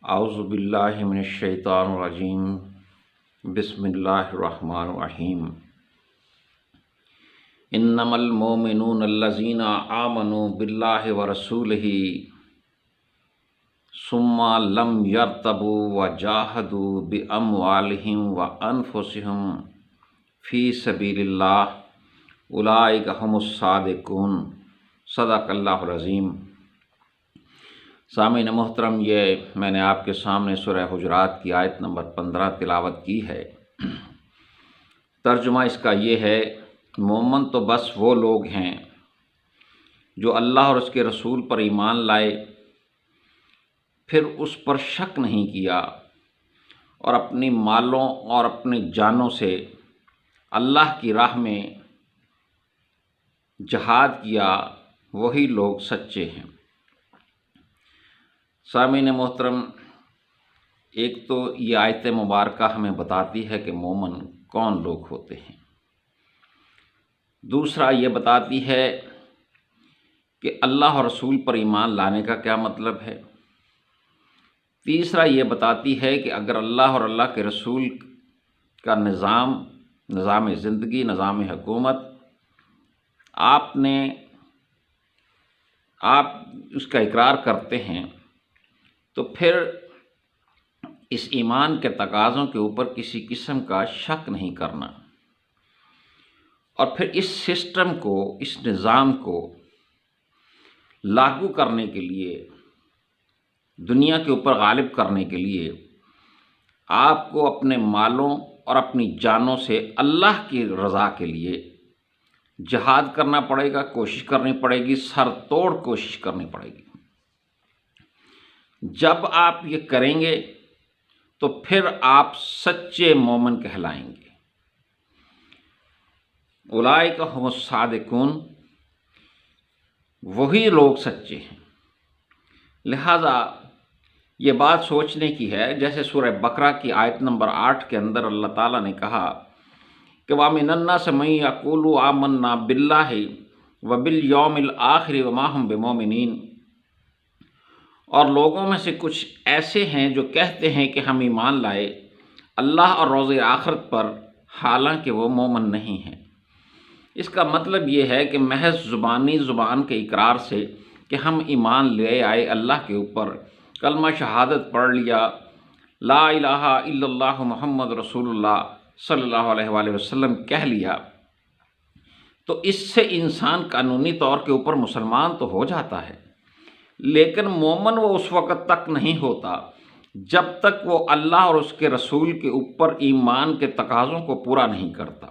اعوذ باللہ من الشیطان الرجیم بسم اللہ الرحمن الرحیم انما المؤمنون الذین آمنوا باللہ ورسولہ ثم لم یرتبوا وجاہدوا باموالہم وانفسہم فی سبیل اللہ اولئک ھم الصادقون۔ صدق اللہ العظیم۔ سامعین محترم، یہ میں نے آپ کے سامنے سورہ حجرات کی آیت نمبر 15 تلاوت کی ہے۔ ترجمہ اس کا یہ ہے، مومن تو بس وہ لوگ ہیں جو اللہ اور اس کے رسول پر ایمان لائے، پھر اس پر شک نہیں کیا اور اپنی مالوں اور اپنی جانوں سے اللہ کی راہ میں جہاد کیا، وہی لوگ سچے ہیں۔ سامعین محترم، ایک تو یہ آیت مبارکہ ہمیں بتاتی ہے کہ مومن کون لوگ ہوتے ہیں، دوسرا یہ بتاتی ہے کہ اللہ اور رسول پر ایمان لانے کا کیا مطلب ہے، تیسرا یہ بتاتی ہے کہ اگر اللہ اور اللہ کے رسول کا نظام زندگی، نظام حکومت آپ اس کا اقرار کرتے ہیں، تو پھر اس ایمان کے تقاضوں کے اوپر کسی قسم کا شک نہیں کرنا، اور پھر اس سسٹم کو، اس نظام کو لاگو کرنے کے لیے، دنیا کے اوپر غالب کرنے کے لیے آپ کو اپنے مالوں اور اپنی جانوں سے اللہ کی رضا کے لیے جہاد کرنا پڑے گا، کوشش کرنی پڑے گی، سر توڑ کوشش کرنی پڑے گی۔ جب آپ یہ کریں گے تو پھر آپ سچے مومن کہلائیں گے۔ اولئک ھم الصادقون، وہی لوگ سچے ہیں۔ لہذا یہ بات سوچنے کی ہے، جیسے سورہ بقرہ کی آیت نمبر 8 کے اندر اللہ تعالیٰ نے کہا کہ وَمِنَ النَّاسِ مَن یَقُولُ آمَنَّا بِاللَّهِ وَبِالْیَوْمِ الْآخِرِ وَمَا هُم بِمُؤْمِنِینَ، اور لوگوں میں سے کچھ ایسے ہیں جو کہتے ہیں کہ ہم ایمان لائے اللہ اور روز آخرت پر، حالانکہ وہ مومن نہیں ہیں۔ اس کا مطلب یہ ہے کہ محض زبان کے اقرار سے کہ ہم ایمان لے آئے اللہ کے اوپر، کلمہ شہادت پڑھ لیا، لا الہ الا اللہ محمد رسول اللہ صلی اللہ علیہ وآلہ وسلم کہہ لیا، تو اس سے انسان قانونی طور کے اوپر مسلمان تو ہو جاتا ہے، لیکن مومن وہ اس وقت تک نہیں ہوتا جب تک وہ اللہ اور اس کے رسول کے اوپر ایمان کے تقاضوں کو پورا نہیں کرتا،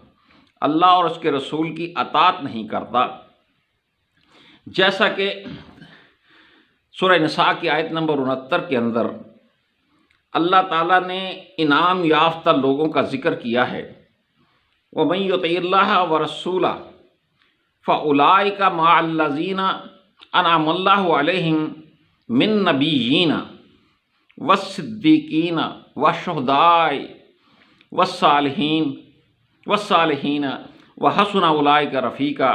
اللہ اور اس کے رسول کی اطاعت نہیں کرتا۔ جیسا کہ سورہ نساء کی آیت نمبر 69 کے اندر اللہ تعالیٰ نے انعام یافتہ لوگوں کا ذکر کیا ہے، وَمَن یُطِعِ اللَّهَ وَرَسُولَهُ فَأُولَئِکَ مَعَ الَّذِینَ انعم اللہ علیہم من نبیین والصدیقین والشہداء والصالحین وحسن اولئک رفیقا۔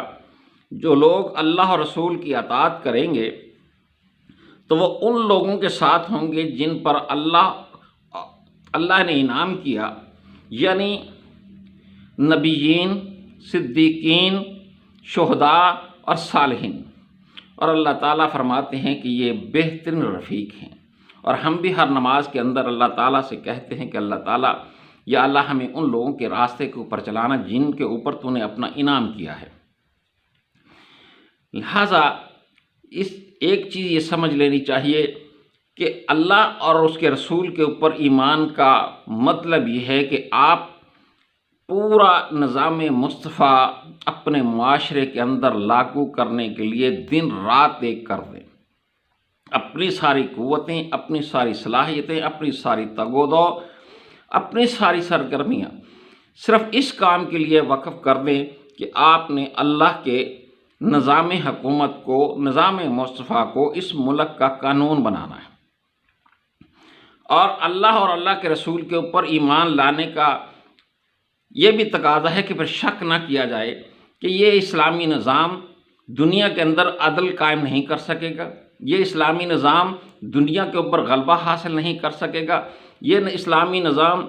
جو لوگ اللہ اور رسول کی اطاعت کریں گے تو وہ ان لوگوں کے ساتھ ہوں گے جن پر اللہ نے انعام کیا، یعنی نبیین، صدیقین، شہداء اور صالحین۔ اور اللہ تعالیٰ فرماتے ہیں کہ یہ بہترین رفیق ہیں، اور ہم بھی ہر نماز کے اندر اللہ تعالیٰ سے کہتے ہیں کہ اللہ تعالیٰ، یا اللہ ہمیں ان لوگوں کے راستے کے اوپر چلانا جن کے اوپر تو نے اپنا انعام کیا ہے۔ لہٰذا ایک چیز یہ سمجھ لینی چاہیے کہ اللہ اور اس کے رسول کے اوپر ایمان کا مطلب یہ ہے کہ آپ پورا نظام مصطفیٰ اپنے معاشرے کے اندر لاگو کرنے کے لیے دن رات ایک کر دیں، اپنی ساری قوتیں، اپنی ساری صلاحیتیں، اپنی ساری تگ و دو، اپنی ساری سرگرمیاں صرف اس کام کے لیے وقف کر دیں کہ آپ نے اللہ کے نظام حکومت کو، نظام مصطفیٰ کو اس ملک کا قانون بنانا ہے، اور اللہ اور اللہ کے رسول کے اوپر ایمان لانے کا یہ بھی تقاضا ہے کہ پھر شک نہ کیا جائے کہ یہ اسلامی نظام دنیا کے اندر عدل قائم نہیں کر سکے گا، یہ اسلامی نظام دنیا کے اوپر غلبہ حاصل نہیں کر سکے گا، یہ اسلامی نظام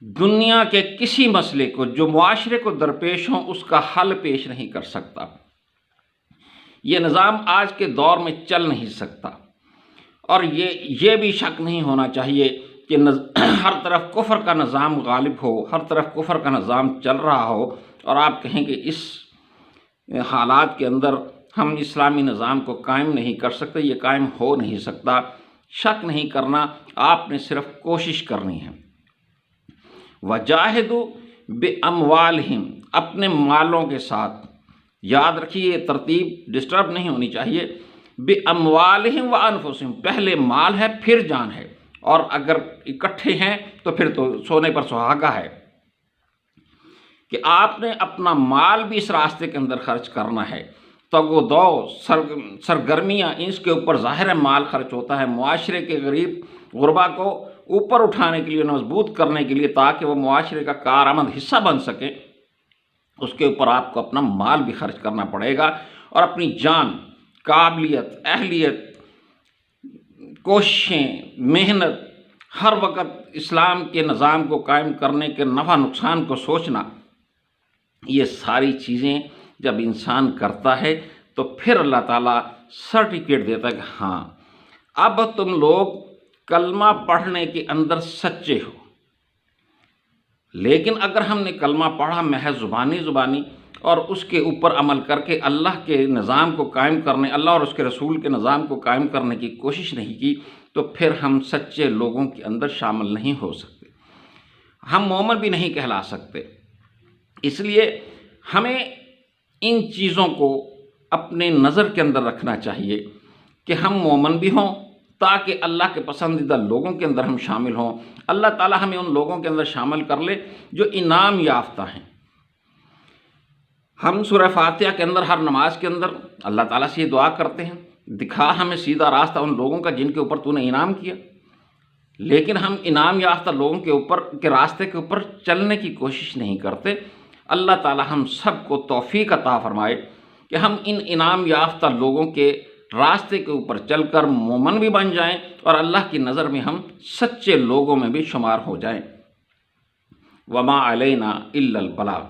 دنیا کے کسی مسئلے کو جو معاشرے کو درپیش ہوں اس کا حل پیش نہیں کر سکتا۔ یہ نظام آج کے دور میں چل نہیں سکتا، اور یہ بھی شک نہیں ہونا چاہیے کہ ہر طرف کفر کا نظام غالب ہو، ہر طرف کفر کا نظام چل رہا ہو، اور آپ کہیں کہ اس حالات کے اندر ہم اسلامی نظام کو قائم نہیں کر سکتے، یہ قائم ہو نہیں سکتا۔ شک نہیں کرنا، آپ نے صرف کوشش کرنی ہے۔ وَجَاهِدُوا بِأَمْوَالِهِمْ، اپنے مالوں کے ساتھ، یاد رکھیے یہ ترتیب ڈسٹرب نہیں ہونی چاہیے۔ بِأَمْوَالِهِمْ وَأَنفُسِهِمْ، پہلے مال ہے پھر جان ہے، اور اگر اکٹھے ہیں تو پھر تو سونے پر سہاگا ہے کہ آپ نے اپنا مال بھی اس راستے کے اندر خرچ کرنا ہے۔ تگو دو سرگرمیاں، اس کے اوپر ظاہر مال خرچ ہوتا ہے، معاشرے کے غریب غربا کو اوپر اٹھانے کے لیے، مضبوط کرنے کے لیے، تاکہ وہ معاشرے کا کارآمد حصہ بن سکے، اس کے اوپر آپ کو اپنا مال بھی خرچ کرنا پڑے گا، اور اپنی جان، قابلیت، اہلیت، کوششیں، محنت، ہر وقت اسلام کے نظام کو قائم کرنے کے نفع نقصان کو سوچنا، یہ ساری چیزیں جب انسان کرتا ہے تو پھر اللہ تعالیٰ سرٹیفکیٹ دیتا ہے کہ ہاں اب تم لوگ کلمہ پڑھنے کے اندر سچے ہو۔ لیکن اگر ہم نے کلمہ پڑھا محض زبانی اور اس کے اوپر عمل کر کے اللہ کے نظام کو قائم کرنے، اللہ اور اس کے رسول کے نظام کو قائم کرنے کی کوشش نہیں کی، تو پھر ہم سچے لوگوں کے اندر شامل نہیں ہو سکتے، ہم مومن بھی نہیں کہلا سکتے۔ اس لیے ہمیں ان چیزوں کو اپنے نظر کے اندر رکھنا چاہیے کہ ہم مومن بھی ہوں، تاکہ اللہ کے پسندیدہ لوگوں کے اندر ہم شامل ہوں، اللہ تعالی ہمیں ان لوگوں کے اندر شامل کر لے جو انعام یافتہ ہیں۔ ہم سورہ فاتحہ کے اندر ہر نماز کے اندر اللہ تعالیٰ سے یہ دعا کرتے ہیں، دکھا ہمیں سیدھا راستہ ان لوگوں کا جن کے اوپر تو نے انعام کیا۔ لیکن ہم انعام یافتہ لوگوں کے اوپر کے راستے کے اوپر چلنے کی کوشش نہیں کرتے۔ اللہ تعالیٰ ہم سب کو توفیق عطا فرمائے کہ ہم ان انعام یافتہ لوگوں کے راستے کے اوپر چل کر مومن بھی بن جائیں، اور اللہ کی نظر میں ہم سچے لوگوں میں بھی شمار ہو جائیں۔ وما علینا الا البلاغ۔